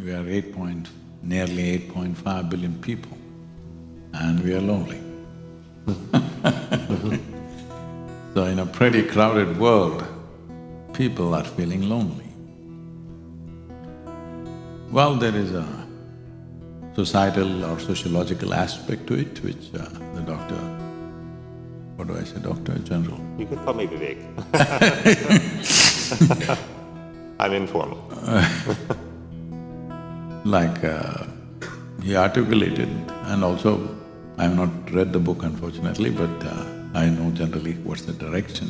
We are nearly 8.5 billion people and we are lonely. So in a pretty crowded world, people are feeling lonely. Well, there is a societal or sociological aspect to it, which the doctor… what do I say, Doctor General? You could call me Vivek. I'm informal. He articulated, and also I have not read the book unfortunately, but I know generally what's the direction,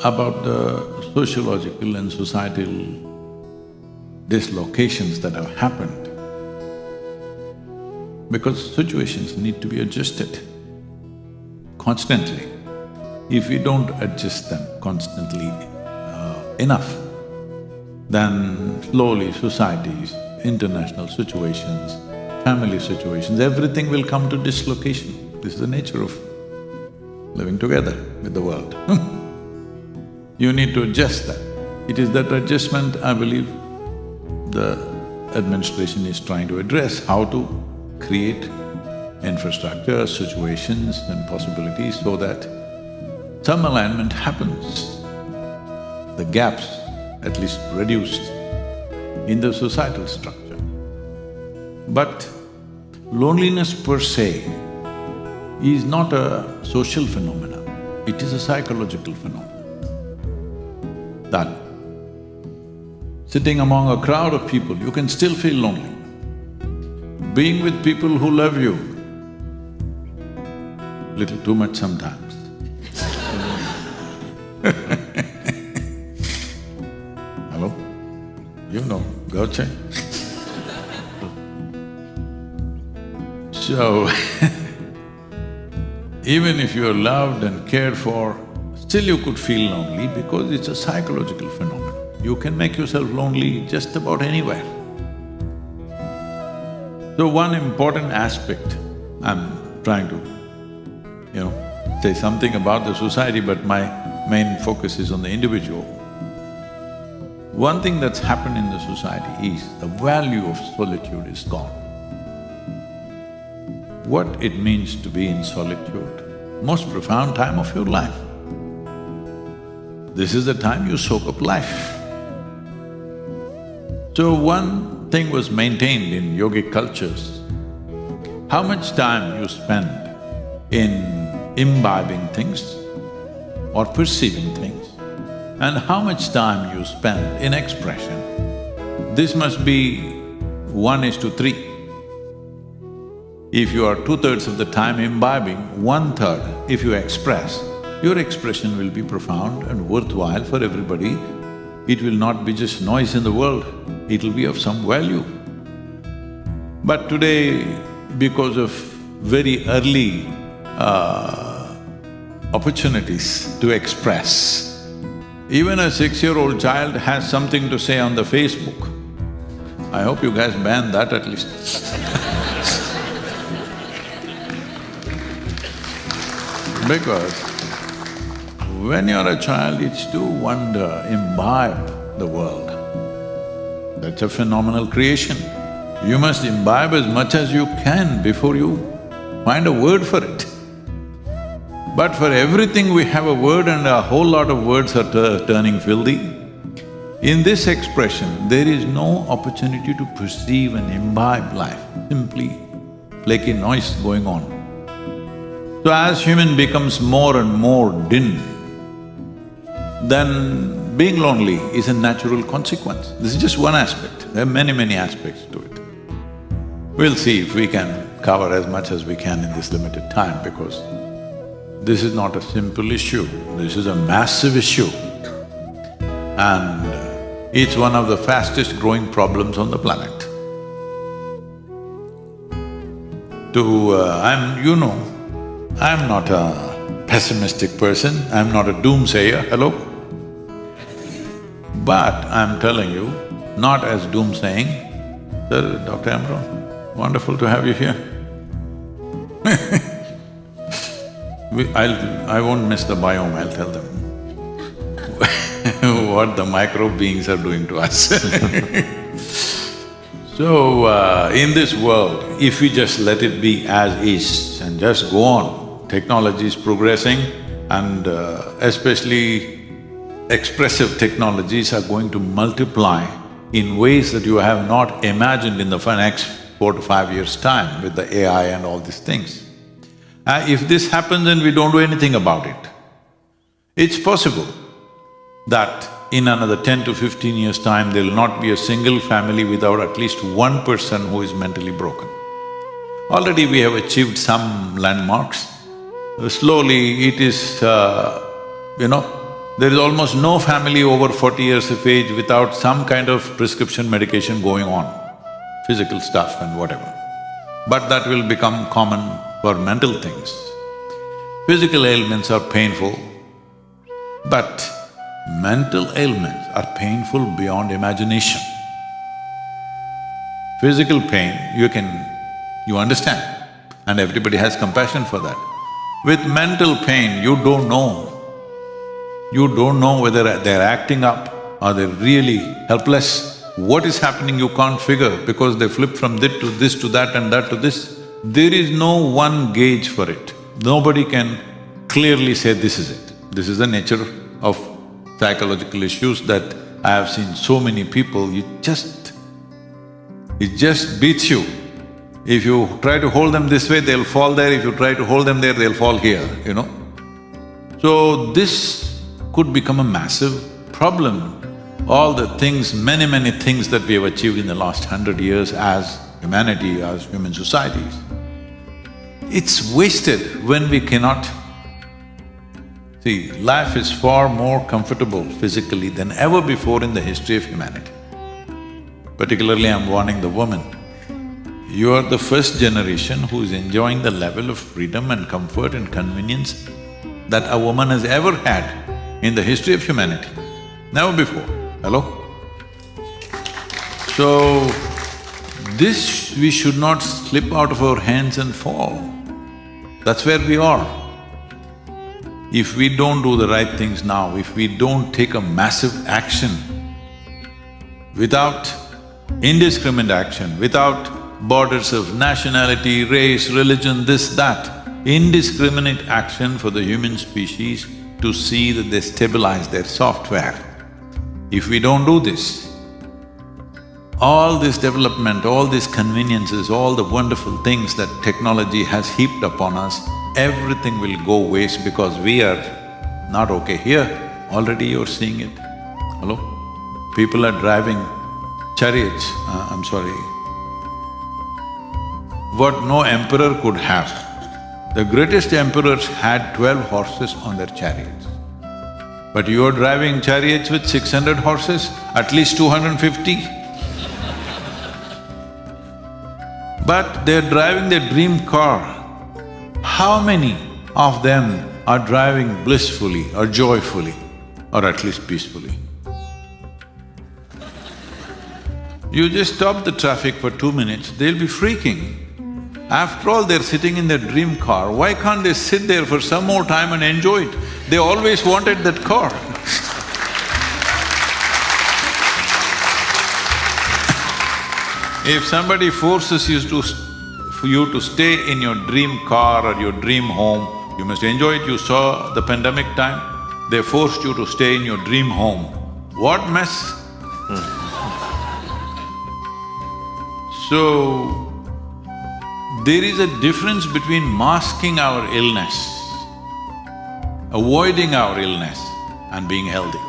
about the sociological and societal dislocations that have happened. Because situations need to be adjusted constantly. If we don't adjust them constantly enough, then slowly societies, international situations, family situations, everything will come to dislocation. This is the nature of living together with the world. You need to adjust that. It is that adjustment, I believe, the administration is trying to address, how to create infrastructure, situations and possibilities so that some alignment happens, the gaps at least reduced in the societal structure. But loneliness per se is not a social phenomenon, it is a psychological phenomenon. That sitting among a crowd of people, you can still feel lonely. Being with people who love you, little too much sometimes. Hello? You know, gotcha. So, even if you are loved and cared for, still you could feel lonely because it's a psychological phenomenon. You can make yourself lonely just about anywhere. So one important aspect, I'm trying to, say something about the society, but my main focus is on the individual. One thing that's happened in the society is the value of solitude is gone. What it means to be in solitude, most profound time of your life. This is the time you soak up life. So one thing was maintained in yogic cultures, how much time you spend in imbibing things or perceiving things, and how much time you spend in expression. This must be 1:3. If you are 2/3 of the time imbibing, 1/3 if you express, your expression will be profound and worthwhile for everybody. It will not be just noise in the world, it'll be of some value. But today, because of very early opportunities to express, even a 6-year-old child has something to say on the Facebook. I hope you guys ban that at least. Because when you're a child, it's to wonder, imbibe the world. That's a phenomenal creation. You must imbibe as much as you can before you find a word for it. But for everything we have a word and a whole lot of words are turning filthy. In this expression, there is no opportunity to perceive and imbibe life, simply flaky noise going on. So as human becomes more and more din, then being lonely is a natural consequence. This is just one aspect, there are many aspects to it. We'll see if we can cover as much as we can in this limited time, because this is not a simple issue, this is a massive issue. And it's one of the fastest growing problems on the planet. I'm not a pessimistic person, I'm not a doomsayer, hello? But I'm telling you, not as doomsaying, Sir, Dr. Amron, wonderful to have you here. I won't miss the biome, I'll tell them. what the microbe beings are doing to us. So, in this world, if we just let it be as is and just go on, technology is progressing and especially expressive technologies are going to multiply in ways that you have not imagined in the next 4 to 5 years' time with the AI and all these things. If this happens and we don't do anything about it, it's possible that in another 10 to 15 years' time, there will not be a single family without at least one person who is mentally broken. Already we have achieved some landmarks. Slowly it is, there is almost no family over 40 years of age without some kind of prescription medication going on, physical stuff and whatever. But that will become common for mental things. Physical ailments are painful, but mental ailments are painful beyond imagination. Physical pain, you understand, and everybody has compassion for that. With mental pain, you don't know. You don't know whether they're acting up or they're really helpless. What is happening you can't figure because they flip from this to that and that to this. There is no one gauge for it. Nobody can clearly say this is it. This is the nature of psychological issues that I have seen so many people, it just beats you. If you try to hold them this way, they'll fall there, if you try to hold them there, they'll fall here, So this could become a massive problem. All the things, many things that we have achieved in the last 100 years as humanity, as human societies, it's wasted when we cannot… See, life is far more comfortable physically than ever before in the history of humanity. Particularly, I'm warning the women. You are the first generation who is enjoying the level of freedom and comfort and convenience that a woman has ever had in the history of humanity. Never before. Hello? So, this we should not slip out of our hands and fall. That's where we are. If we don't do the right things now, if we don't take a massive action, without indiscriminate action, without borders of nationality, race, religion, this, that, indiscriminate action for the human species to see that they stabilize their software. If we don't do this, all this development, all these conveniences, all the wonderful things that technology has heaped upon us, everything will go waste because we are not okay here. Already you're seeing it. Hello? People are driving chariots, what no emperor could have. The greatest emperors had 12 horses on their chariots. But you're driving chariots with 600 horses, at least 250. But they're driving their dream car. How many of them are driving blissfully or joyfully or at least peacefully? You just stop the traffic for 2 minutes, they'll be freaking. After all, they're sitting in their dream car, why can't they sit there for some more time and enjoy it? They always wanted that car. If somebody forces for you to stay in your dream car or your dream home, you must enjoy it. You saw the pandemic time, they forced you to stay in your dream home. What mess! So, there is a difference between masking our illness, avoiding our illness and being healthy.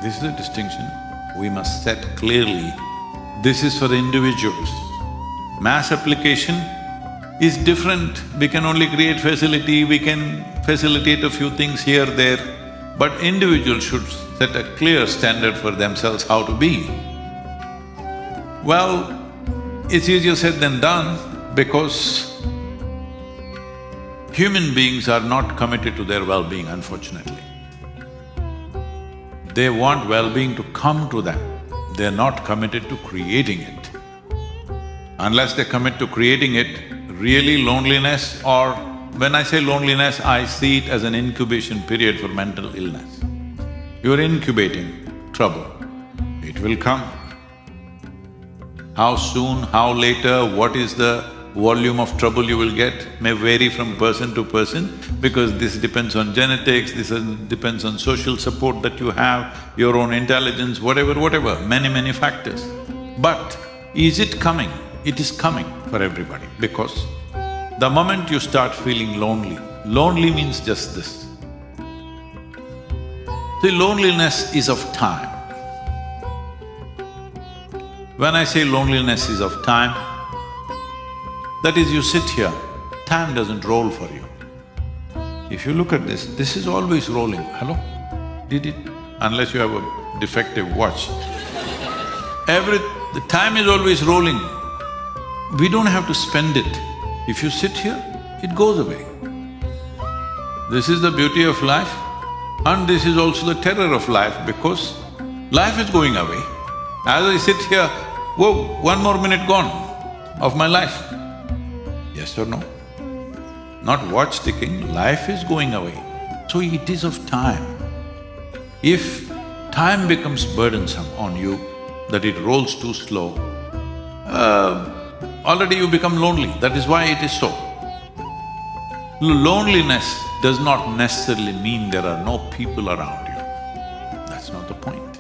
This is a distinction we must set clearly. This is for the individuals. Mass application is different. We can only create facility, we can facilitate a few things here, there, but individuals should set a clear standard for themselves how to be. Well, it's easier said than done because human beings are not committed to their well-being, unfortunately. They want well-being to come to them, they're not committed to creating it. Unless they commit to creating it, really loneliness, or when I say loneliness, I see it as an incubation period for mental illness. You're incubating trouble. It will come. How soon, how later, what is the volume of trouble you will get may vary from person to person because this depends on genetics, this depends on social support that you have, your own intelligence, whatever, many factors. But is it coming? It is coming for everybody because the moment you start feeling lonely, lonely means just this. See, loneliness is of time. When I say loneliness is of time, that is, you sit here, time doesn't roll for you. If you look at this is always rolling. Hello? Did it? Unless you have a defective watch. The time is always rolling. We don't have to spend it. If you sit here, it goes away. This is the beauty of life and this is also the terror of life because life is going away. As I sit here, whoa, 1 more minute gone of my life. Yes or no? Not watch ticking, life is going away. So it is of time. If time becomes burdensome on you, that it rolls too slow, already you become lonely, that is why it is so. Loneliness does not necessarily mean there are no people around you. That's not the point.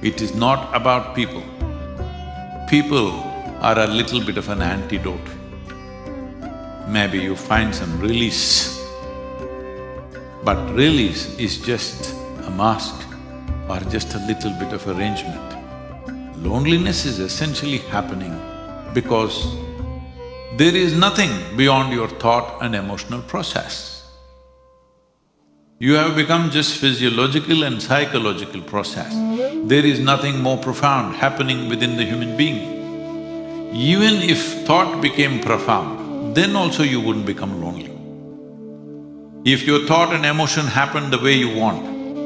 It is not about people. People are a little bit of an antidote. Maybe you find some release, but release is just a mask or just a little bit of arrangement. Loneliness is essentially happening because there is nothing beyond your thought and emotional process. You have become just physiological and psychological process. There is nothing more profound happening within the human being. Even if thought became profound, then also you wouldn't become lonely. If your thought and emotion happened the way you want,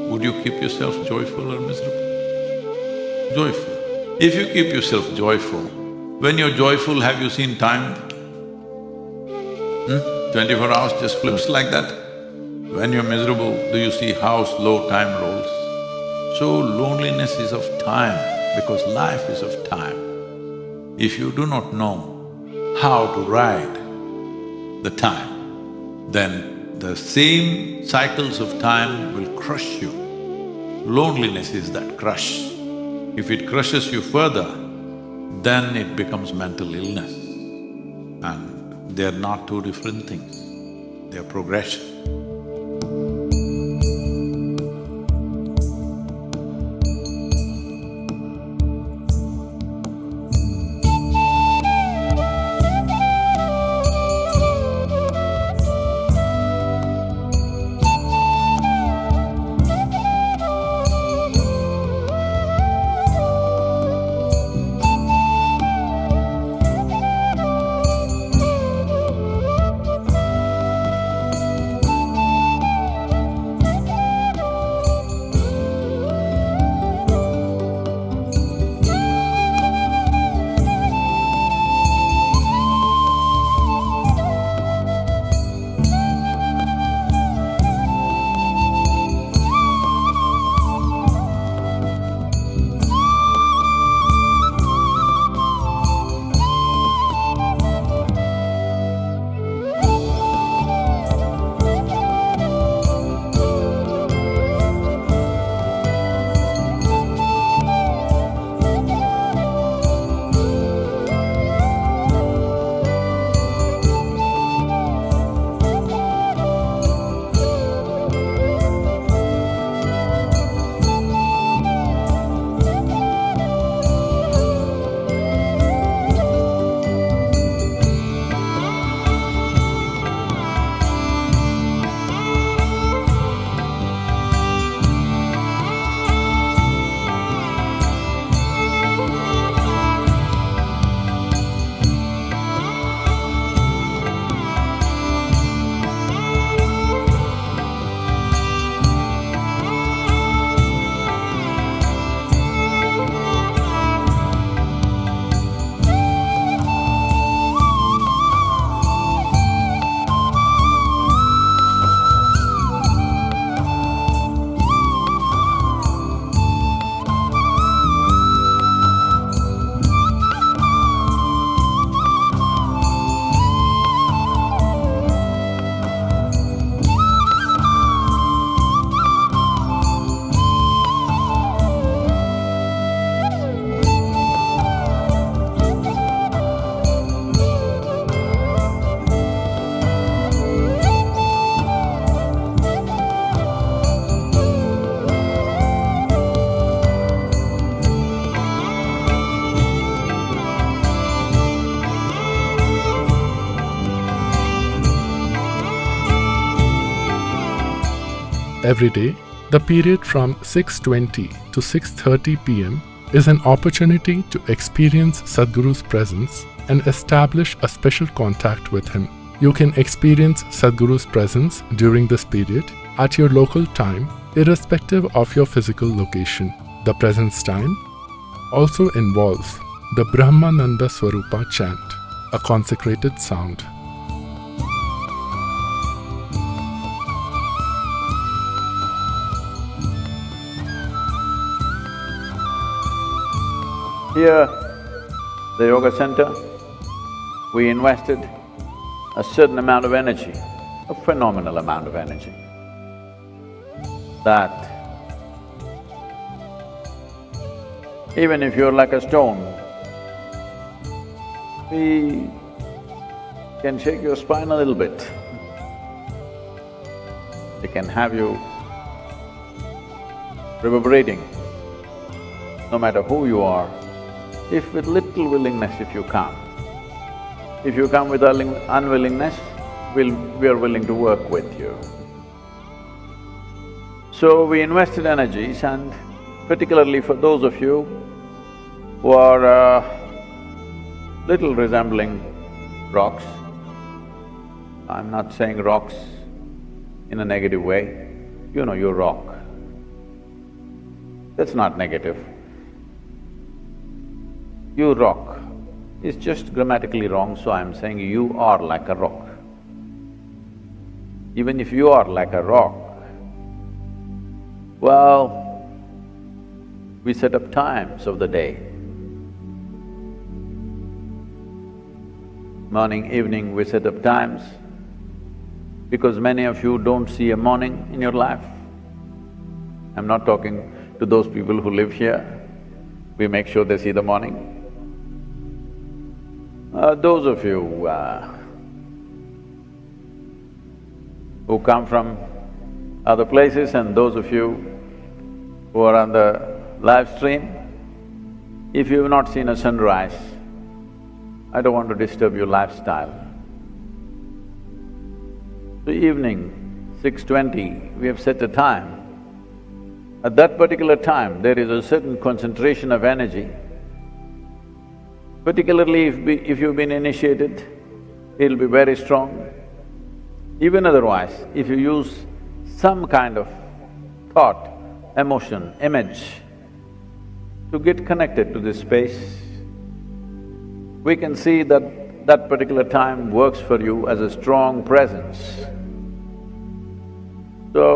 would you keep yourself joyful or miserable? Joyful. If you keep yourself joyful, when you're joyful, have you seen time? 24 hours just flips like that. When you're miserable, do you see how slow time rolls? So loneliness is of time because life is of time. If you do not know how to ride the time, then the same cycles of time will crush you. Loneliness is that crush. If it crushes you further, then it becomes mental illness. And they're not two different things, they're progression. Every day, the period from 6:20 to 6:30 p.m. is an opportunity to experience Sadhguru's presence and establish a special contact with him. You can experience Sadhguru's presence during this period at your local time, irrespective of your physical location. The presence time also involves the Brahmananda Swarupa chant, a consecrated sound. Here, the yoga center, we invested a certain amount of energy, a phenomenal amount of energy, that even if you're like a stone, we can shake your spine a little bit. We can have you reverberating, no matter who you are. If with little willingness, if you come. If you come with unwillingness, we are willing to work with you. So we invested energies, and particularly for those of you who are little resembling rocks, I'm not saying rocks in a negative way, you know you're rock. That's not negative. You rock is just grammatically wrong, so I'm saying you are like a rock. Even if you are like a rock, well, we set up times of the day. Morning, evening, we set up times because many of you don't see a morning in your life. I'm not talking to those people who live here, we make sure they see the morning. Those of you who come from other places and those of you who are on the live stream, if you've not seen a sunrise, I don't want to disturb your lifestyle. So evening, 6:20, we have set a time. At that particular time, there is a certain concentration of energy. Particularly if you've been initiated, it'll be very strong. Even otherwise, if you use some kind of thought, emotion, image to get connected to this space, we can see that that particular time works for you as a strong presence. So,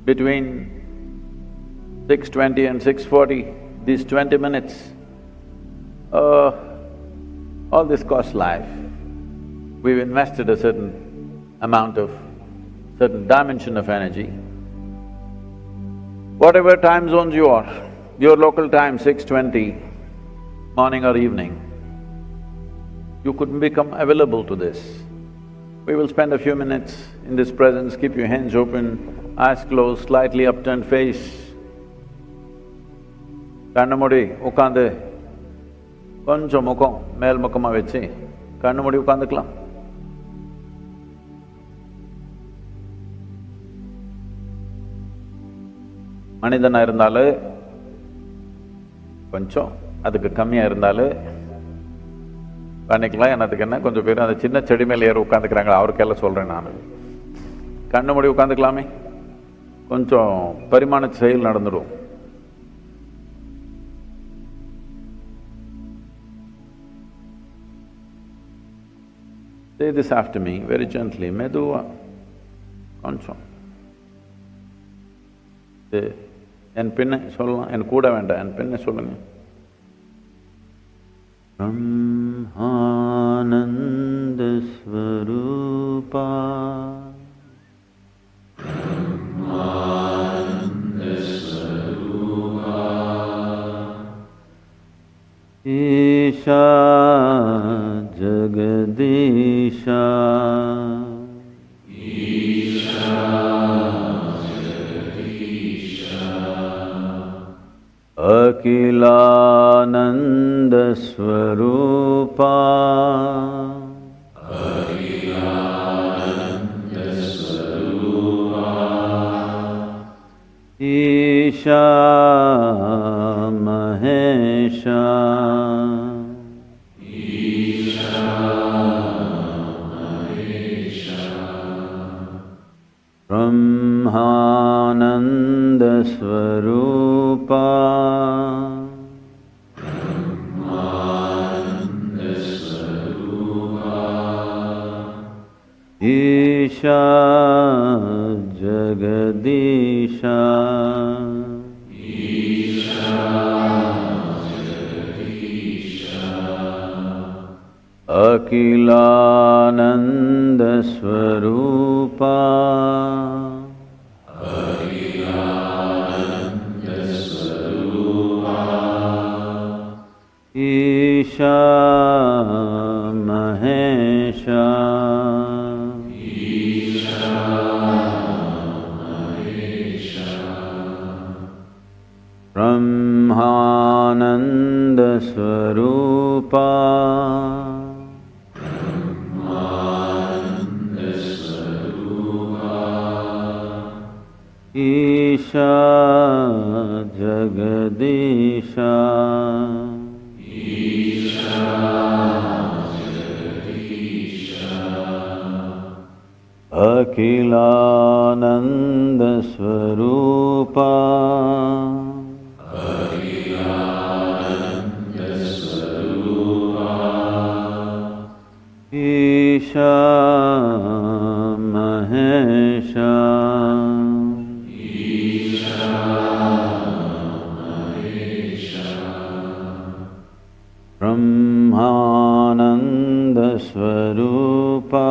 between 6:20 and 6:40, these 20 minutes, all this costs life. We've invested a certain amount of, certain dimension of energy. Whatever time zones you are, your local time, 6:20, morning or evening, you could become available to this. We will spend a few minutes in this presence, keep your hands open, eyes closed, slightly upturned face. Kannu moodi ukkaandu konjam mukham mel mukhama vechi kannu moodi ukkaandukalam. மனிதனா இருந்தாலும் கொஞ்சம், அதுக்கு கம்மியா இருந்தாலும் பண்ணிக்கலாம். என்னத்துக்கு என்ன, கொஞ்சம் பேர் அந்த சின்ன செடி மேலே ஏற உட்காந்துக்கிறாங்களா, அவருக்கெல்லாம் சொல்றேன் நான். கண்ணு மூடி உட்காந்துக்கலாமே, கொஞ்சம் பரிமாண செயல் நடந்துடும். Say this after me very gently, மெதுவா கொஞ்சம். என் பின்ன சொல்லலாம், என் கூட வேண்டாம், என் பின்ன சொல்லுங்க. பிரம்மானந்த ஸ்வரூபா ईशा जगदीशा अखिलानंद स्वरूपा Isha Mahesha Brahmananda Swarupa Isha Jagadisha Akilananda Swarupa Isha Mahesha Brahmananda Swarupa Isha Jagadisha Akilananda Swarupa Isha Mahesha Brahmananda Swarupa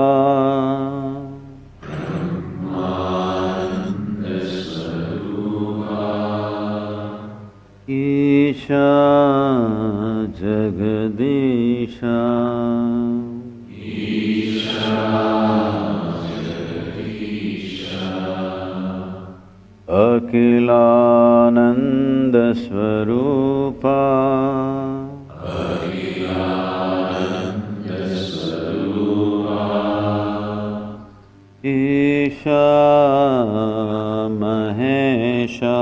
Isha Jagadisha Akilananda Swarupa Isha Mahesha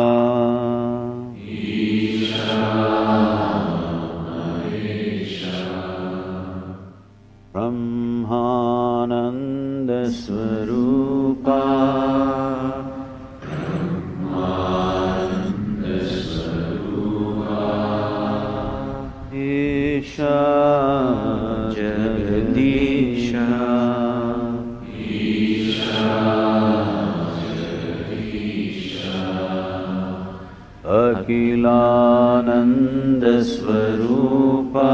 Brahmananda Swarupa Isha Jagadisha Akilananda Swarupa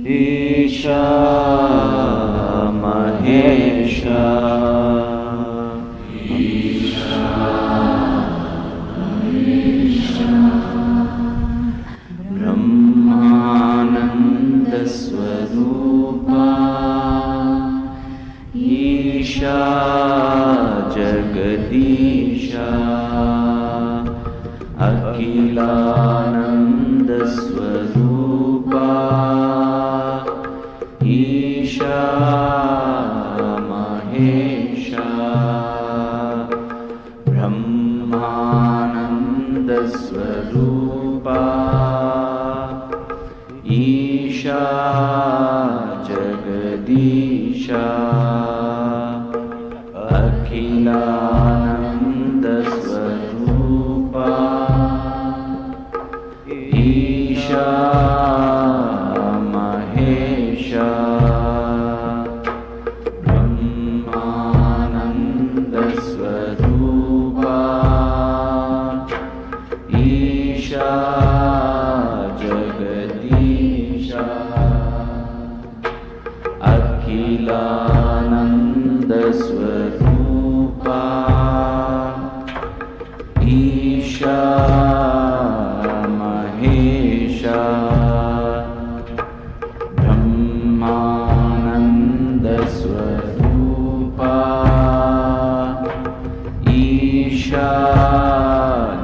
Isha Mahesha Brahmananda Swarupa Isha Jagadisha Akilananda Swarupa Isha Mahesha Brahmananda Swarupa Isha Jagadisha Akhilananda Swarupa Isha Mahesha Brahmananda Swarupa Isha Jagadisha Akhilananda Swarupa Isha Mahesha Brahmananda Swarupa Isha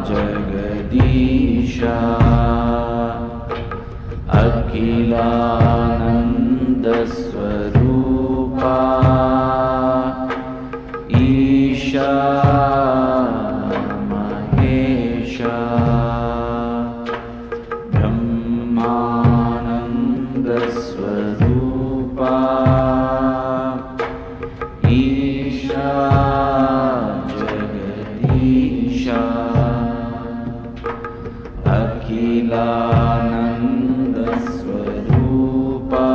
Jagadisha Akhilananda Swarupa Akhilanandasvarupa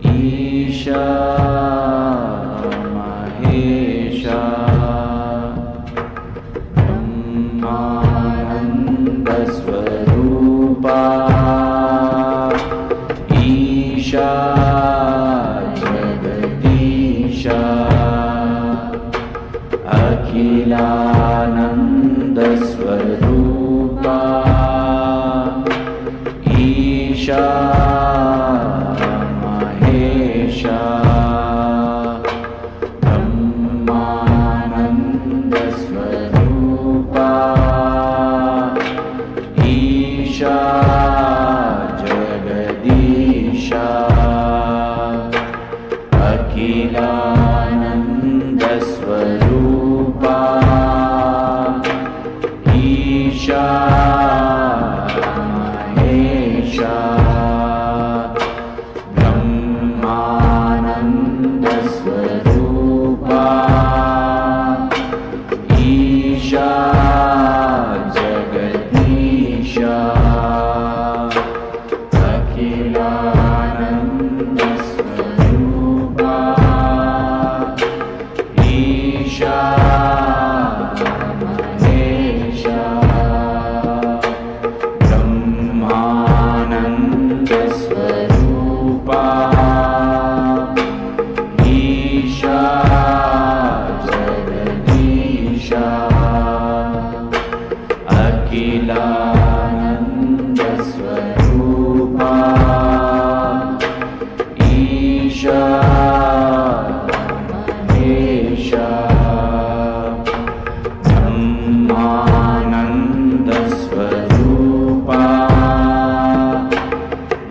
Isha Mahesha Brahmanandasvarupa Isha Jagadisha Akhilanandasvarupa Isha Mahesha Brahmanandasvarupa Isha Jagadisha Akhilanandasvarupa Isha Mahesha Brahmanandasvarupa Isha Jagadisha Akhilanandasvarupa Isha Mahesha Brahmanandasvarupa Isha Jagadisha Akhilanandasvarupa Isha Mahesha Brahmanandasvarupa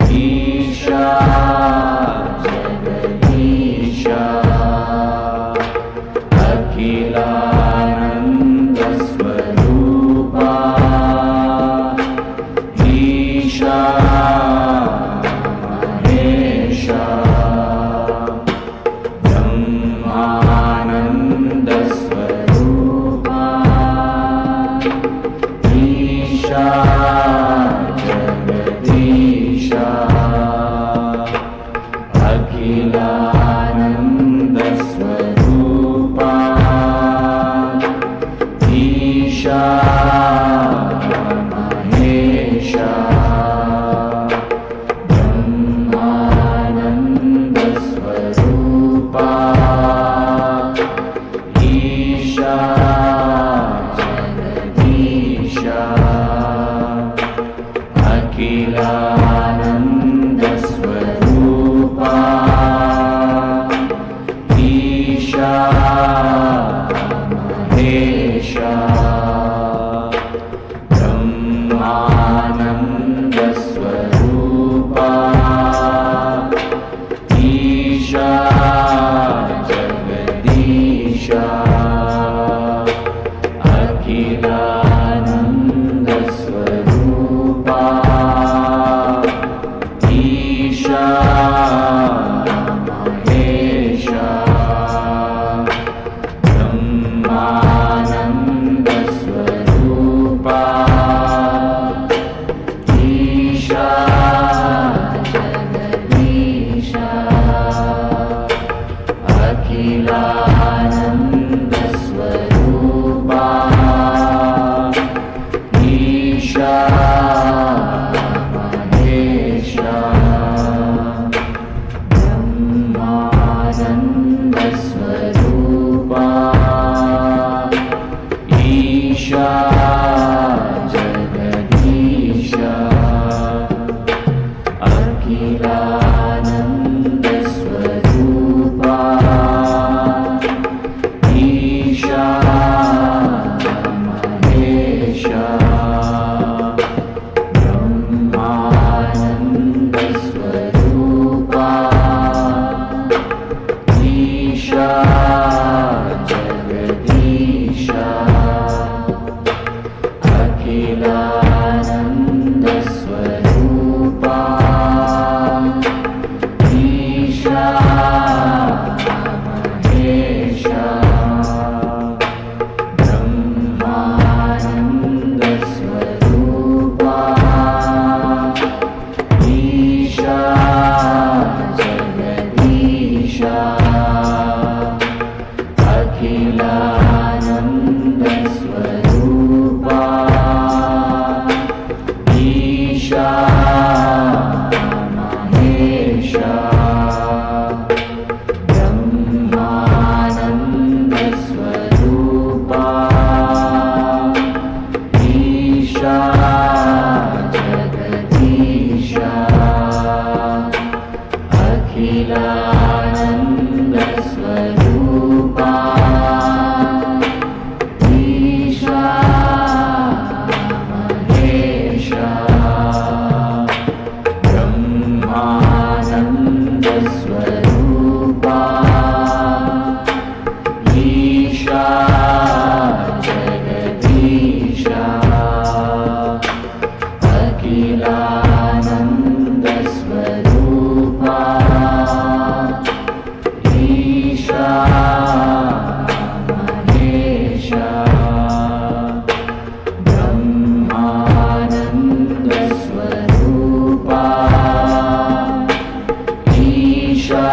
Isha Jagadisha Akhilanandasvarupa Isha Mahesha Brahmanandasvarupa Isha Jagadisha Akhilanandasvarupa Isha Mahesha Brahmanandasvarupa Isha Jagadisha Akhilanandasvarupa Isha Mahesha Brahmanandasvarupa Isha Jagadisha Akhilanandasvarupa Isha Mahesha Brahmanandasvarupa Isha Jagadisha Akhilanandasvarupa Isha Mahesha Brahmanandasvarupa Isha Jagadisha Akhilanandasvarupa Isha Mahesha Brahmanandasvarupa Isha Jagadisha Akhilanandasvarupa Isha Mahesha Brahmanandasvarupa Jagadeesha, Akhilananda Swarupa, Isha, Mahesha, Brahmananda Swarupa, Isha, Jagadeesha, Akhilananda Swarupa, Isha, Mahesha, Brahmananda Swarupa, Isha,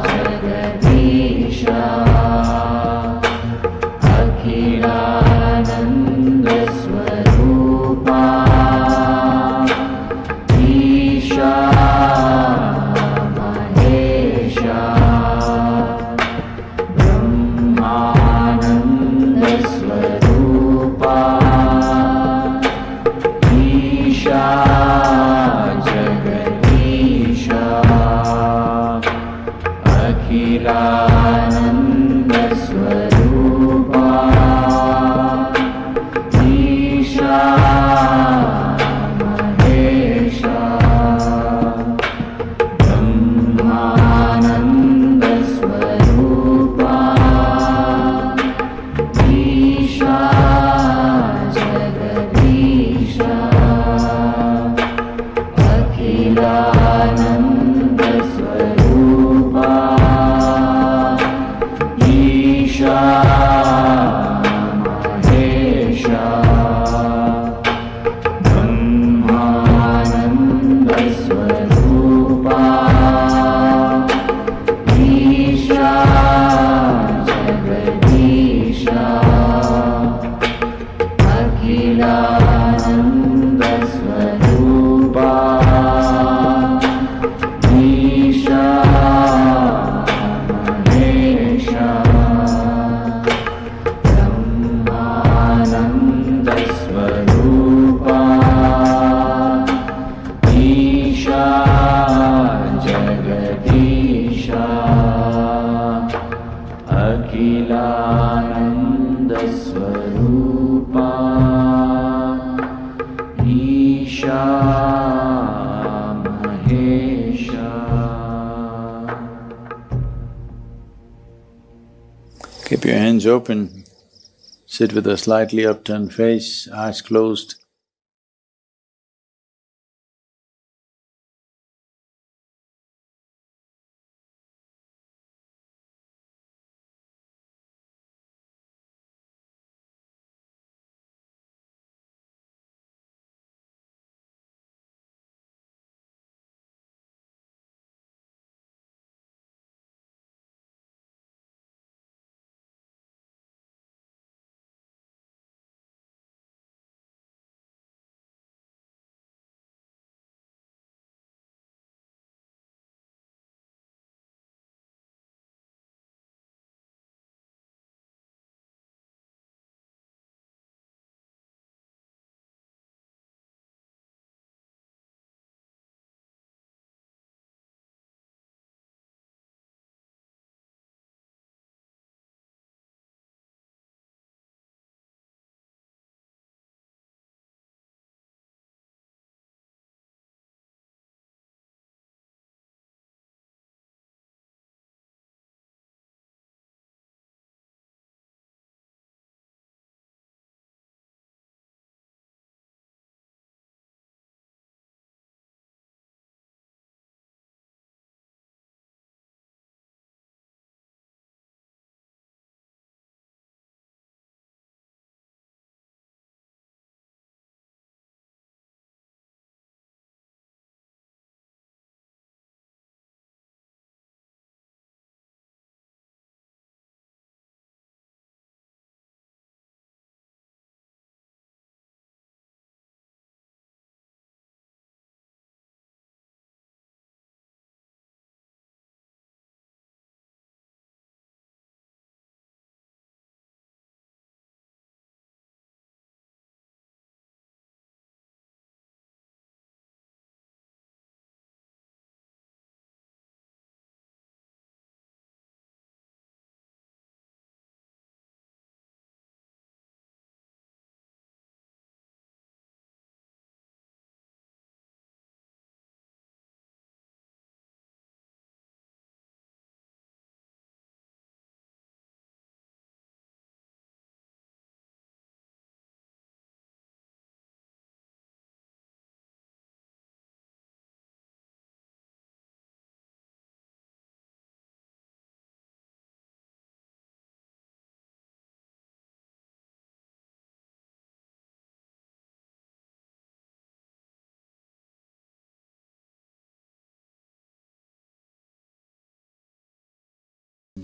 Jagadeesha, Akhilananda Swarupa, Isha, Mahesha, Brahmananda Swarupa, Isha, Jagadeesha, Akhilananda Swarupa, Isha, Mahesha, Brahmananda Swarupa, Isha, Jagadeesha, Akhilananda Swarupa, Isha, Mahesha, Brahmananda Swarupa, Isha, Jagadeesha, Akhilananda Swarupa, Isha, Mahesha, Brahmananda Swarupa, Isha, Jagadeesha, Akhilananda Swarupa, Isha, Mahesha. Keep your hands open, sit with a slightly upturned face, eyes closed.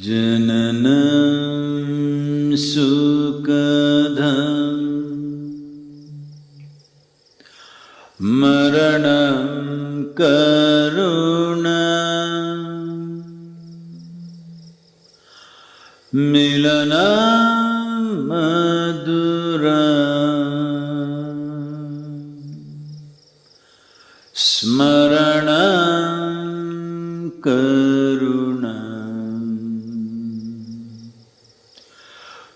Jananam sukadham Maranam karunam Milanam maduram Smaranam karunam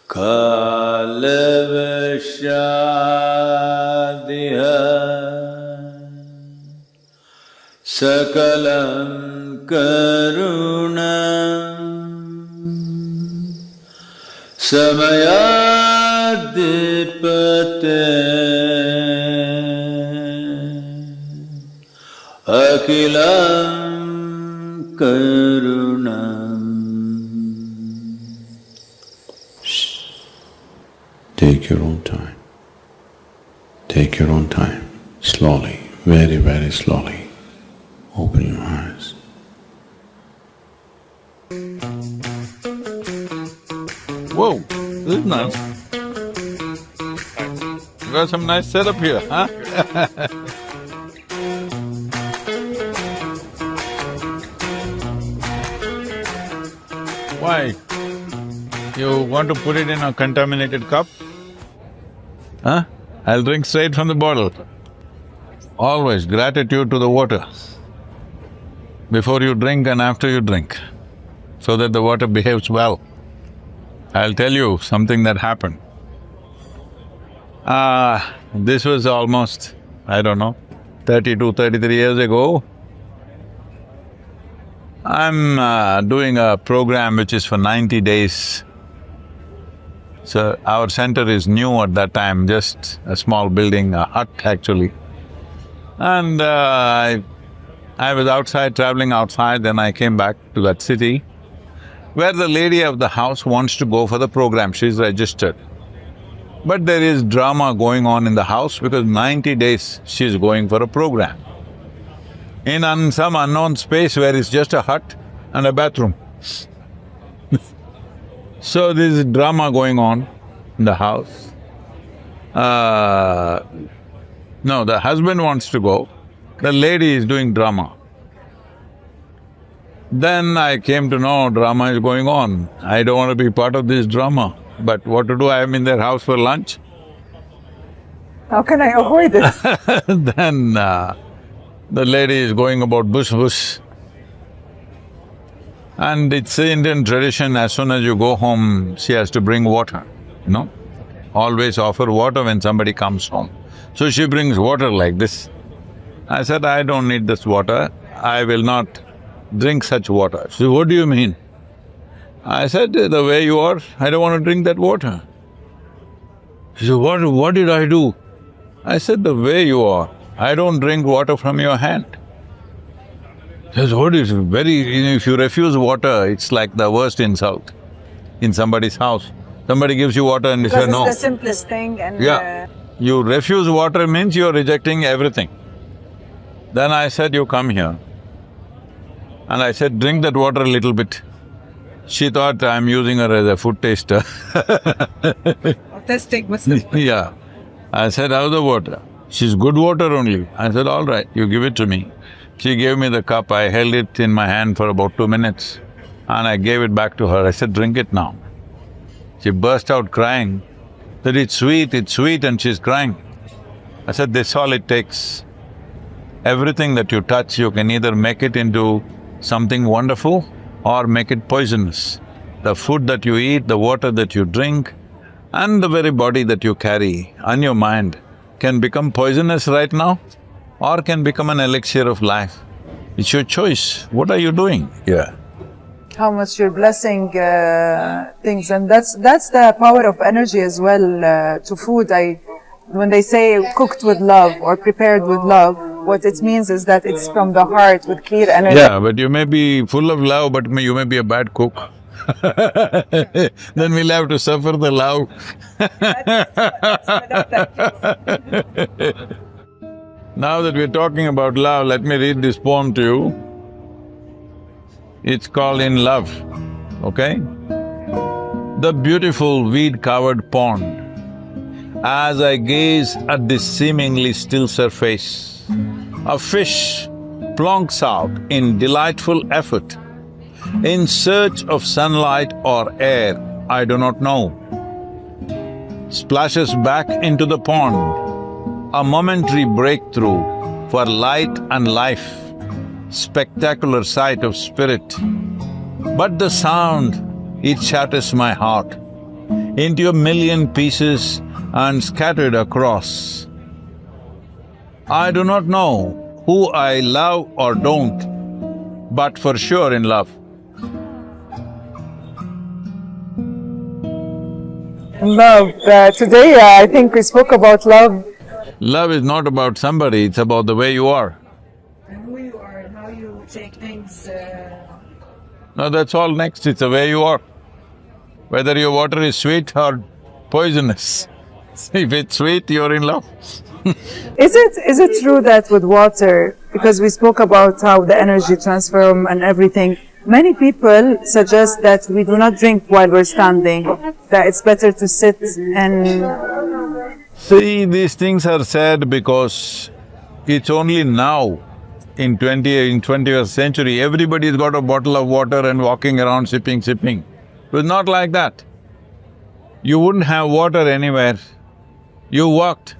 Kalavashadiha Sakalam karunam Samayadipate Akilam karunam. Take your own time. Take your own time. Slowly, very, very slowly. Open your eyes. Whoa, this is nice. You got some nice setup here, huh? Why? You want to put it in a contaminated cup? Huh? I'll drink straight from the bottle. Always gratitude to the water before you drink and after you drink, so that the water behaves well. I'll tell you something that happened. This was almost, I don't know, 32, 33 years ago. I'm doing a program which is for 90 days. So our center is new at that time, just a small building, a hut actually. And I was outside, traveling outside, then I came back to that city where the lady of the house wants to go for the program, she's registered. But there is drama going on in the house because 90 days she's going for a program in some unknown space where it's just a hut and a bathroom. So there's drama going on in the house. No, the husband wants to go, the lady is doing drama. Then I came to know drama is going on. I don't want to be part of this drama, but what to do, I am in their house for lunch. How can I avoid it? Then the lady is going about bush. And it's the Indian tradition, as soon as you go home, she has to bring water, you know? Always offer water when somebody comes home. So she brings water like this. I said, I don't need this water, I will not drink such water. She said, what do you mean? I said, the way you are, I don't want to drink that water. She said, what did I do? I said, the way you are, I don't drink water from your hand. She says, what is if you refuse water, it's like the worst insult in somebody's house. Somebody gives you water and you say no. It's the simplest thing and… Yeah. You refuse water means you're rejecting everything. Then I said, you come here. And I said, drink that water a little bit. She thought I'm using her as a food taster. Testing was… Yeah. I said, how's the water? She's good water only. I said, all right, you give it to me. She gave me the cup, I held it in my hand for about 2 minutes and I gave it back to her. I said, drink it now. She burst out crying, that it's sweet, and she's crying. I said, this is all it takes. Everything that you touch, you can either make it into something wonderful or make it poisonous. The food that you eat, the water that you drink, and the very body that you carry and your mind can become poisonous right now or can become an elixir of life. It's your choice. What are you doing here? How much you're blessing things, and that's the power of energy as well to food. When they say cooked with love or prepared with love, what it means is that it's from the heart with clear energy. Yeah, but you may be full of love, but you may be a bad cook. Then we'll have to suffer the love. Now that we're talking about love, let me read this poem to you. It's called In Love. okay? The beautiful weed-covered pond. As I gaze at this seemingly still surface, a fish plonks out in delightful effort, in search of sunlight or air, I do not know. Splashes back into the pond, a momentary breakthrough for light and life, spectacular sight of spirit. But the sound, it shatters my heart into a million pieces and scattered across. I do not know who I love or don't, but for sure in love. Love. Today, I think we spoke about love. Love is not about somebody, it's about the way you are. And who you are and how you take things. No, that's all next, it's the way you are. Whether your water is sweet or poisonous. If it's sweet, you're in love. Is it true that with water, because we spoke about how the energy transform and everything, many people suggest that we do not drink while we're standing, that it's better to sit and… See, these things are said because it's only now, in 20th century, everybody's got a bottle of water and walking around sipping. It was not like that. You wouldn't have water anywhere. You walked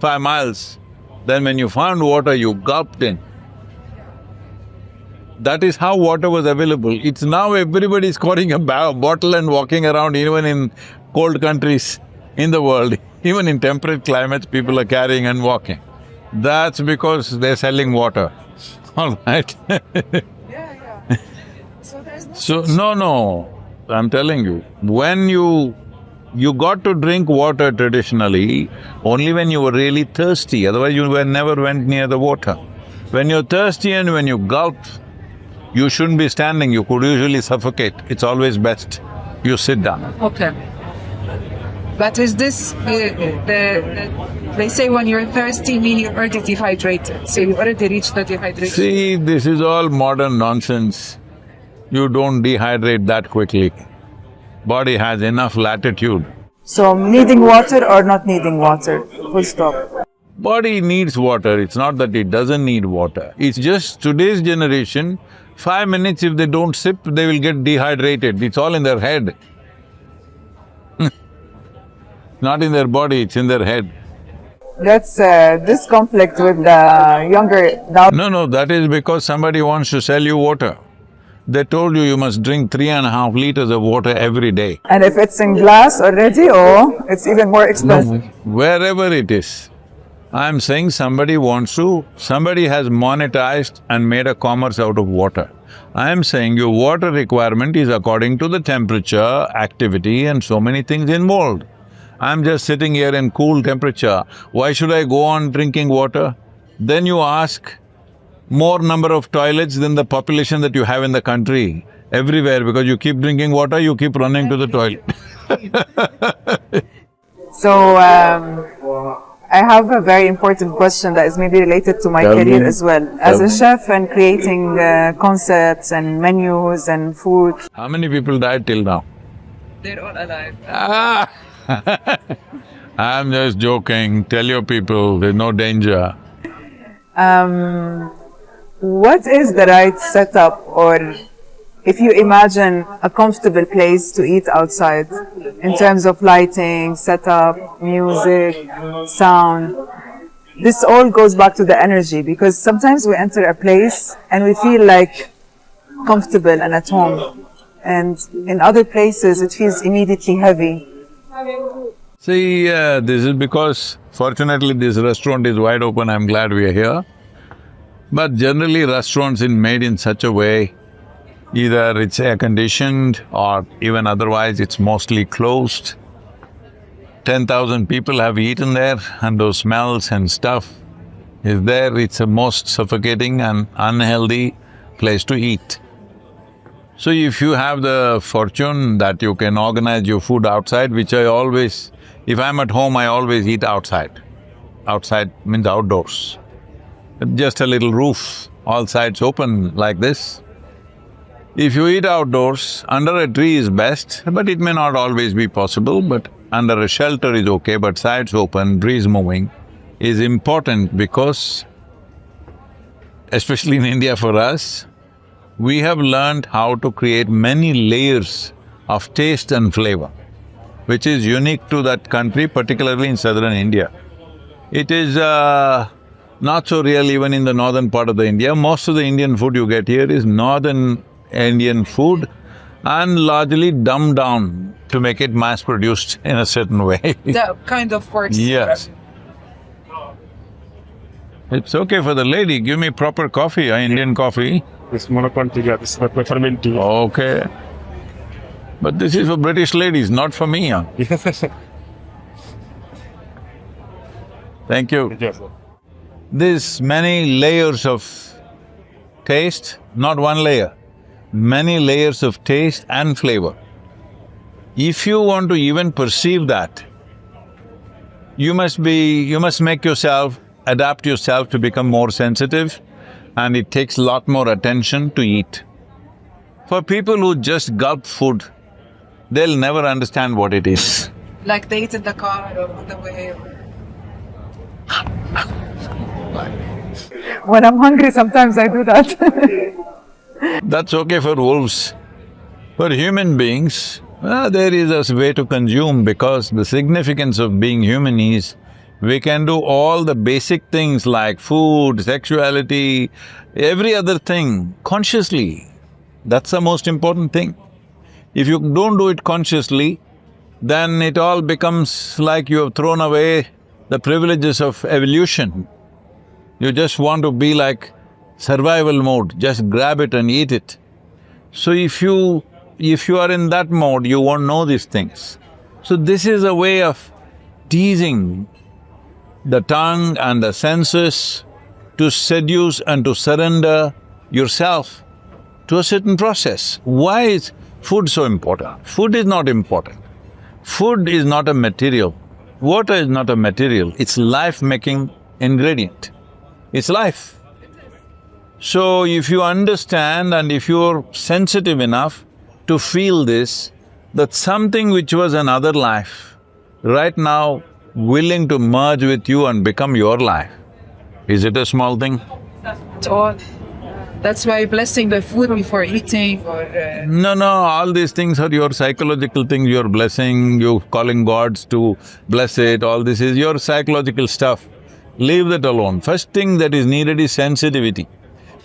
5 miles, then when you found water, you gulped in. That is how water was available. It's now everybody's carrying a bottle and walking around even in cold countries in the world. Even in temperate climates, people are carrying and walking. That's because they're selling water, all right? Yeah. So there's no… So, no, I'm telling you, when you got to drink water traditionally only when you were really thirsty, otherwise you never went near the water. When you're thirsty and when you gulp, you shouldn't be standing, you could usually suffocate. It's always best you sit down. Okay. But is this… they say when you're thirsty, mean you're already dehydrated, so you already reached the dehydration. See, this is all modern nonsense. You don't dehydrate that quickly. Body has enough latitude. So needing water or not needing water, full stop. Body needs water, it's not that it doesn't need water. It's just today's generation, 5 minutes if they don't sip, they will get dehydrated. It's all in their head. Not in their body, it's in their head. That's this conflict with the younger… No, that is because somebody wants to sell you water. They told you must drink 3.5 liters of water every day. And if it's in glass already, it's even more expensive. No, wherever it is. I'm saying somebody has monetized and made a commerce out of water. I'm saying your water requirement is according to the temperature, activity and so many things involved. I'm just sitting here in cool temperature, why should I go on drinking water? Then you ask, more number of toilets than the population that you have in the country, everywhere, because you keep drinking water, you keep running to the toilet. So, I have a very important question that is maybe related to my career as well. As a chef and creating concepts and menus and food. How many people died till now? They're all alive. I'm just joking, tell your people there's no danger. What is the right setup, or if you imagine a comfortable place to eat outside in terms of lighting, setup, music, sound? This all goes back to the energy, because sometimes we enter a place and we feel like comfortable and at home, and in other places it feels immediately heavy. See, this is because fortunately this restaurant is wide open, I'm glad we are here. But generally restaurants are made in such a way, either it's air-conditioned or even otherwise it's mostly closed. 10,000 people have eaten there and those smells and stuff is there, it's a most suffocating and unhealthy place to eat. So if you have the fortune that you can organize your food outside, which I always… if I'm at home, I always eat outside. Outside means outdoors. Just a little roof, all sides open like this. If you eat outdoors, under a tree is best, but it may not always be possible, but under a shelter is okay, but sides open, breeze moving is important because, especially in India for us, we have learned how to create many layers of taste and flavor, which is unique to that country, particularly in southern India. It is not so real even in the northern part of the India. Most of the Indian food you get here is northern Indian food and largely dumbed down to make it mass-produced in a certain way. That kind of works. Yes. It's okay for the lady, give me proper coffee, Indian coffee. This monocontiga, this is not my fermenting. Okay. But this is for British ladies, not for me, huh? Thank you. Yes, sir. There's many layers of taste, not one layer, many layers of taste and flavor. If you want to even perceive that, you must make yourself, adapt yourself to become more sensitive, and it takes a lot more attention to eat. For people who just gulp food, they'll never understand what it is. Like they eat in the car or on the way. When I'm hungry, sometimes I do that. That's okay for wolves. For human beings, there is a way to consume because the significance of being human is we can do all the basic things like food, sexuality, every other thing consciously. That's the most important thing. If you don't do it consciously, then it all becomes like you have thrown away the privileges of evolution. You just want to be like survival mode, just grab it and eat it. So if you are in that mode, you won't know these things. So this is a way of teasing the tongue and the senses to seduce and to surrender yourself to a certain process. Why is food so important? Food is not important. Food is not a material. Water is not a material, it's life-making ingredient. It's life. So if you understand and if you're sensitive enough to feel this, that something which was another life, right now willing to merge with you and become your life, is it a small thing? At all. That's why blessing the food before eating or… No, all these things are your psychological things, you're blessing, you're calling gods to bless it, all this is your psychological stuff. Leave that alone. First thing that is needed is sensitivity.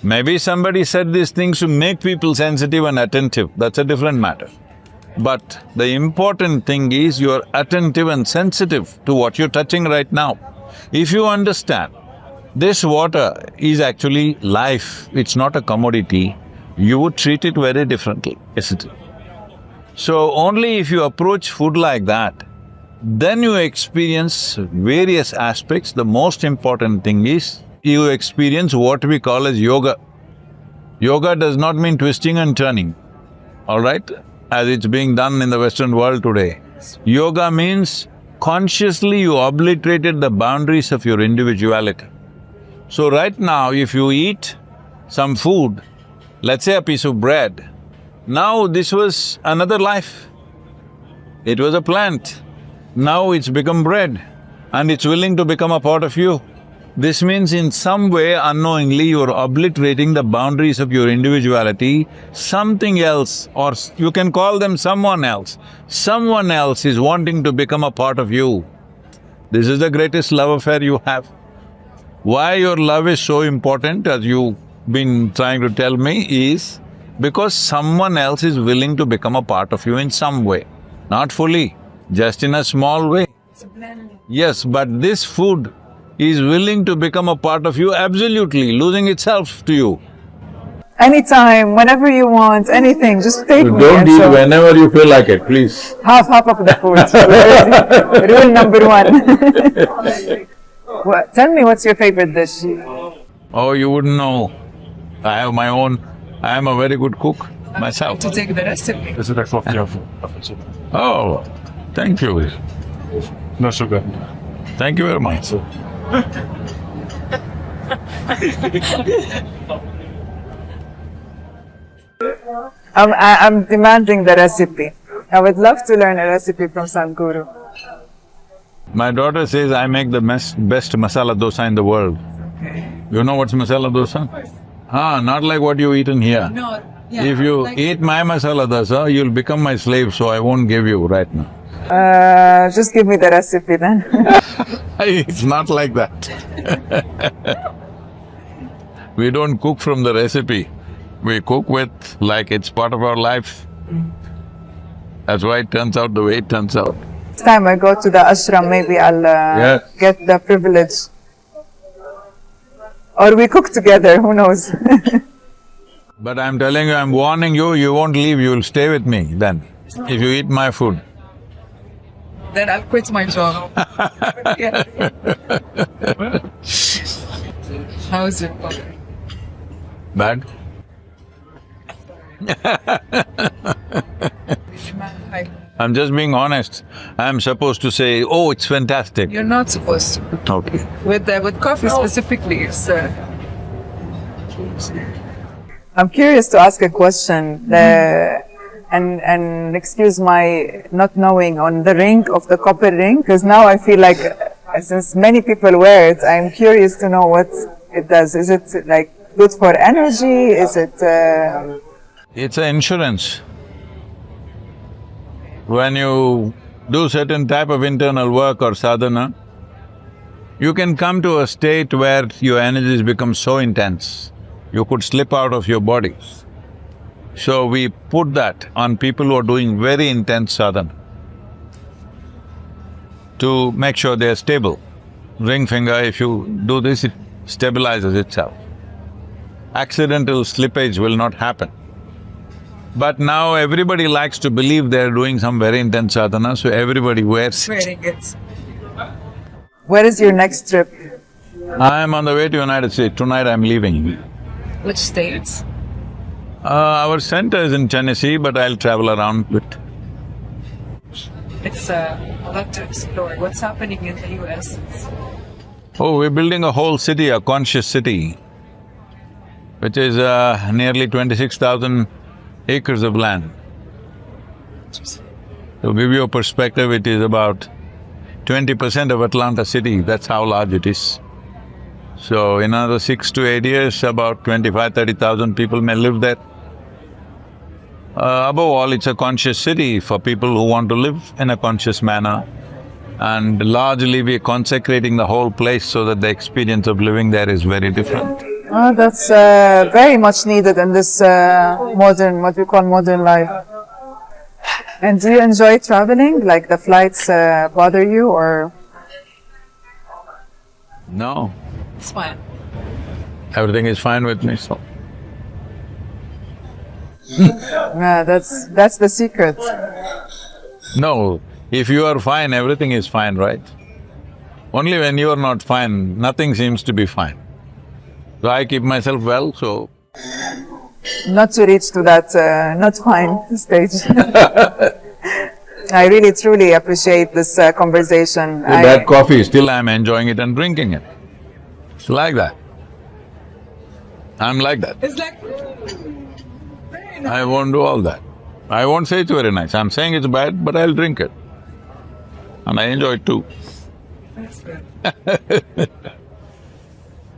Maybe somebody said these things to make people sensitive and attentive, that's a different matter. But the important thing is you're attentive and sensitive to what you're touching right now. If you understand, this water is actually life, it's not a commodity, you would treat it very differently, isn't it? So only if you approach food like that, then you experience various aspects. The most important thing is you experience what we call as yoga. Yoga does not mean twisting and turning, all right, as it's being done in the Western world today. Yoga means consciously you obliterated the boundaries of your individuality. So right now, if you eat some food, let's say a piece of bread, now this was another life. It was a plant. Now it's become bread and it's willing to become a part of you. This means in some way, unknowingly, you're obliterating the boundaries of your individuality. Something else, or you can call them someone else is wanting to become a part of you. This is the greatest love affair you have. Why your love is so important, as you've been trying to tell me, is because someone else is willing to become a part of you in some way. Not fully, just in a small way. Yes, but this food is willing to become a part of you absolutely, losing itself to you. Anytime, whenever you want, anything, just take me. Don't And eat so whenever you feel like it, please. half of the food. Rule number one. Tell me, what's your favorite dish? Oh, you wouldn't know. I have my own… I am a very good cook myself. To take the recipe. This is the coffee of Oh, thank you. no sugar. Thank you very much. I'm demanding the recipe. I would love to learn a recipe from Sadhguru. My daughter says I make the best masala dosa in the world. You know what's masala dosa? Not like what you eat in here. No, yeah. If you eat my masala dosa, you'll become my slave, so I won't give you right now. Just give me the recipe then. It's not like that. We don't cook from the recipe. We cook with like it's part of our life. That's why it turns out the way it turns out. Next time I go to the ashram, maybe I'll Yes. get the privilege. Or we cook together, who knows? But I'm telling you, I'm warning you, you won't leave, you'll stay with me then, if you eat my food. Then I'll quit my job. Yeah. How is it? Bad? I'm just being honest. I'm supposed to say, oh, it's fantastic. You're not supposed to. Okay. With coffee specifically, it's… I'm curious to ask a question, and excuse my not knowing on the ring of the copper ring, because now I feel like, since many people wear it, I'm curious to know what it does. Is it like good for energy? Is it… It's an insurance. When you do certain type of internal work or sadhana, you can come to a state where your energies become so intense, you could slip out of your body. So we put that on people who are doing very intense sadhana to make sure they're stable. Ring finger, if you do this, it stabilizes itself. Accidental slippage will not happen. But now everybody likes to believe they're doing some very intense sadhana, so everybody wears it. Wearing it. Where is your next trip? I'm on the way to United States. Tonight I'm leaving. Which states? Our center is in Tennessee, but I'll travel around a bit. It's a lot to explore. What's happening in the US? Oh, we're building a whole city, a conscious city, which is nearly 26,000 acres of land. To give you a perspective, it is about 20% of Atlanta city, that's how large it is. So in another 6 to 8 years, about 25,000–30,000 people may live there. Above all, it's a conscious city for people who want to live in a conscious manner. And largely we're consecrating the whole place so that the experience of living there is very different. Oh, that's very much needed in this modern, what we call modern life. And do you enjoy traveling? Like the flights bother you or? No, It's fine. everything is fine with me, so… Yeah, that's the secret. No, if you are fine, everything is fine, right? Only when you are not fine, nothing seems to be fine. So I keep myself well, so… Not to reach to that not fine stage. I really truly appreciate this conversation. With that coffee, still I'm enjoying it and drinking it. It's like that. I'm like that. It's like… I won't do all that. I won't say it's very nice. I'm saying it's bad, but I'll drink it. And I enjoy it too. That's good.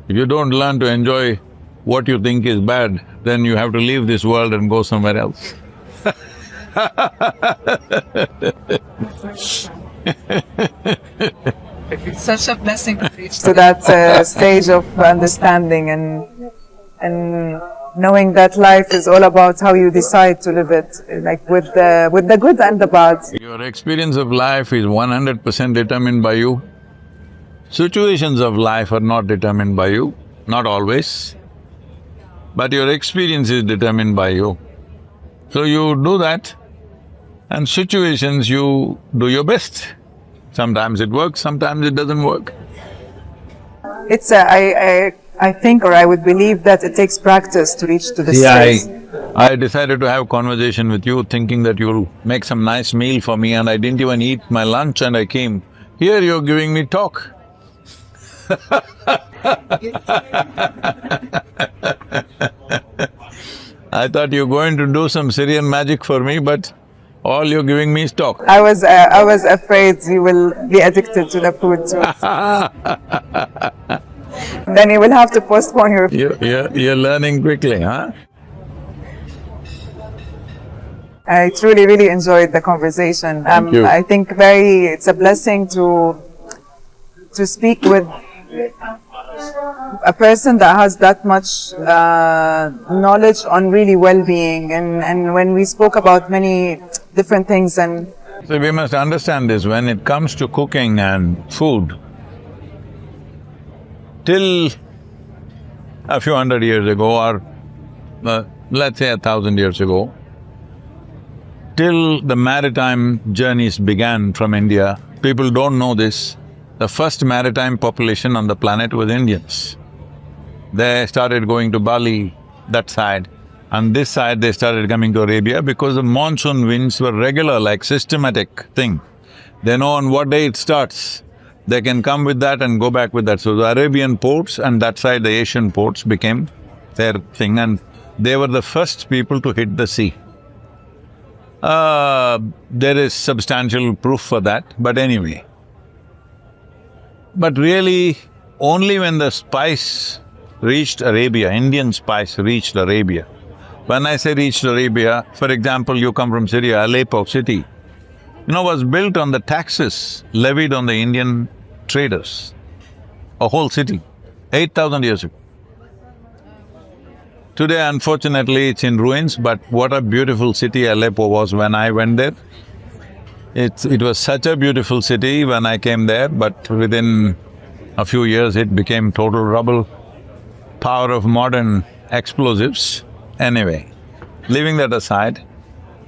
If you don't learn to enjoy what you think is bad, then you have to leave this world and go somewhere else. It's such a blessing to reach to that stage of understanding and knowing that life is all about how you decide to live it, like with the good and the bad. Your experience of life is 100% determined by you. Situations of life are not determined by you, not always, but your experience is determined by you. So you do that, and situations you do your best. Sometimes it works, sometimes it doesn't work. It's I think, or I would believe that it takes practice to reach to this stage. I decided to have a conversation with you thinking that you'll make some nice meal for me, and I didn't even eat my lunch and I came. Here you're giving me talk. I thought you're going to do some Syrian magic for me, but all you're giving me is talk. I was afraid you will be addicted to the food too. Then you will have to postpone your. You're learning quickly, huh? I truly, really enjoyed the conversation. Thank you. I think it's a blessing to speak with a person that has that much knowledge on really well-being, and when we spoke about many different things. And so we must understand this, when it comes to cooking and food, till a few hundred years ago, or let's say 1,000 years ago, till the maritime journeys began from India, people don't know this, the first maritime population on the planet was Indians. They started going to Bali, that side, and this side they started coming to Arabia because the monsoon winds were regular, like systematic thing. They know on what day it starts, they can come with that and go back with that. So the Arabian ports and that side the Asian ports became their thing, and they were the first people to hit the sea. There is substantial proof for that, but anyway. But really, only when the spice reached Arabia, Indian spice reached Arabia. When I say reached Arabia, for example, you come from Syria, Aleppo city, was built on the taxes levied on the Indian traders, a whole city, 8,000 years ago. Today, unfortunately, it's in ruins, but what a beautiful city Aleppo was when I went there. It was such a beautiful city when I came there, but within a few years it became total rubble. Power of modern explosives. Anyway, leaving that aside,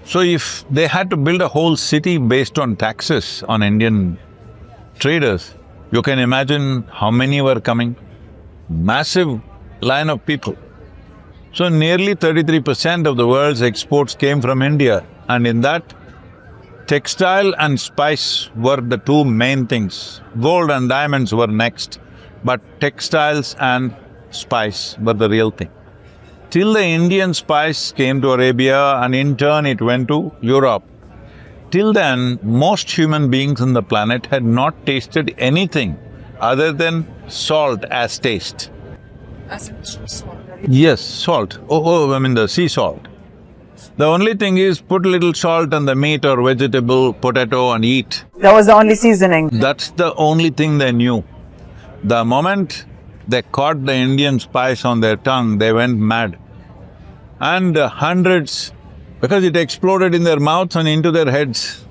so if they had to build a whole city based on taxes on Indian traders, you can imagine how many were coming. Massive line of people. So nearly 33% of the world's exports came from India, and in that, textile and spice were the two main things. Gold and diamonds were next, but textiles and spice were the real thing. Till the Indian spice came to Arabia, and in turn it went to Europe. Till then, most human beings on the planet had not tasted anything other than salt as taste. Yes, salt. I mean the sea salt. The only thing is, put little salt on the meat or vegetable, potato and eat. that was the only seasoning. That's the only thing they knew. The moment they caught the Indian spice on their tongue, they went mad. And hundreds, because it exploded in their mouths and into their heads,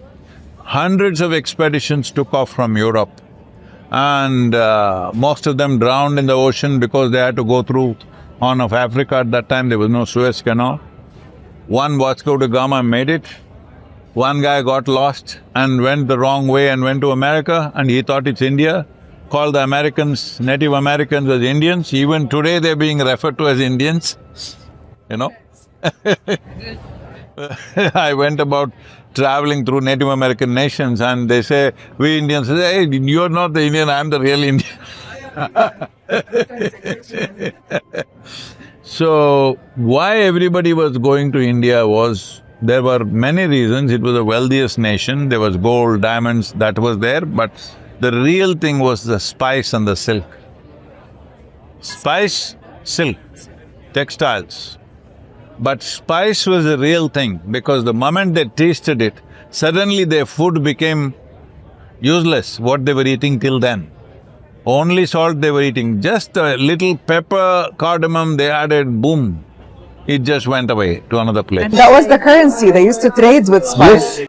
hundreds of expeditions took off from Europe. And most of them drowned in the ocean because they had to go through Horn of Africa. At that time there was no Suez Canal. One Vasco da Gama made it. One guy got lost and went the wrong way and went to America, and he thought it's India, called the Americans, Native Americans as Indians. Even today they're being referred to as Indians, I went about traveling through Native American nations, and they say, we Indians say, hey, you're not the Indian, I'm the real Indian. So, why everybody was going to India was, there were many reasons. It was the wealthiest nation, there was gold, diamonds, that was there, but the real thing was the spice and the silk. Spice, silk, textiles. But spice was the real thing, because the moment they tasted it, suddenly their food became useless, what they were eating till then. Only salt they were eating, just a little pepper, cardamom they added, boom, it just went away to another place. That was the currency, they used to trade with spice.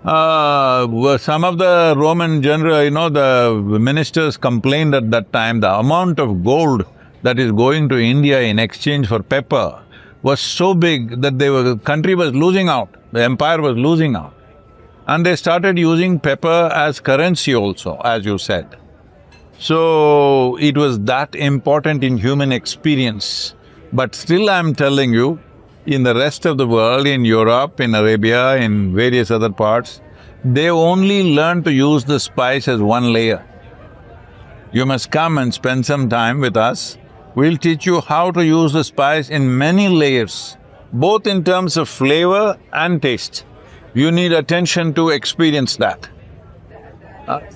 Some of the Roman general, the ministers complained at that time, the amount of gold that is going to India in exchange for pepper was so big that the country was losing out, the empire was losing out. And they started using pepper as currency also, as you said. So, it was that important in human experience. But still I'm telling you, in the rest of the world, in Europe, in Arabia, in various other parts, they only learn to use the spice as one layer. You must come and spend some time with us. We'll teach you how to use the spice in many layers. both in terms of flavor and taste. You need attention to experience that.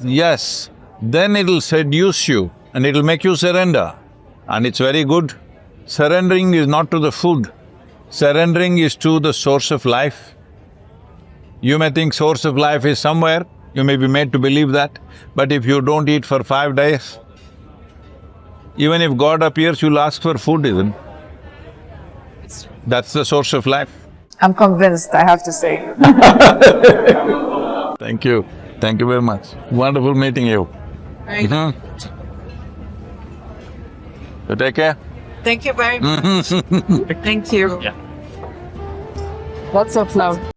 Yes, then it'll seduce you and it'll make you surrender. And it's very good. Surrendering is not to the food, surrendering is to the source of life. You may think source of life is somewhere, you may be made to believe that, but if you don't eat for 5 days, even if God appears, you'll ask for food, isn't it? That's the source of life. I'm convinced, I have to say. Thank you. Thank you very much. Wonderful meeting you. So take care. Thank you very much. Thank you. Lots of love.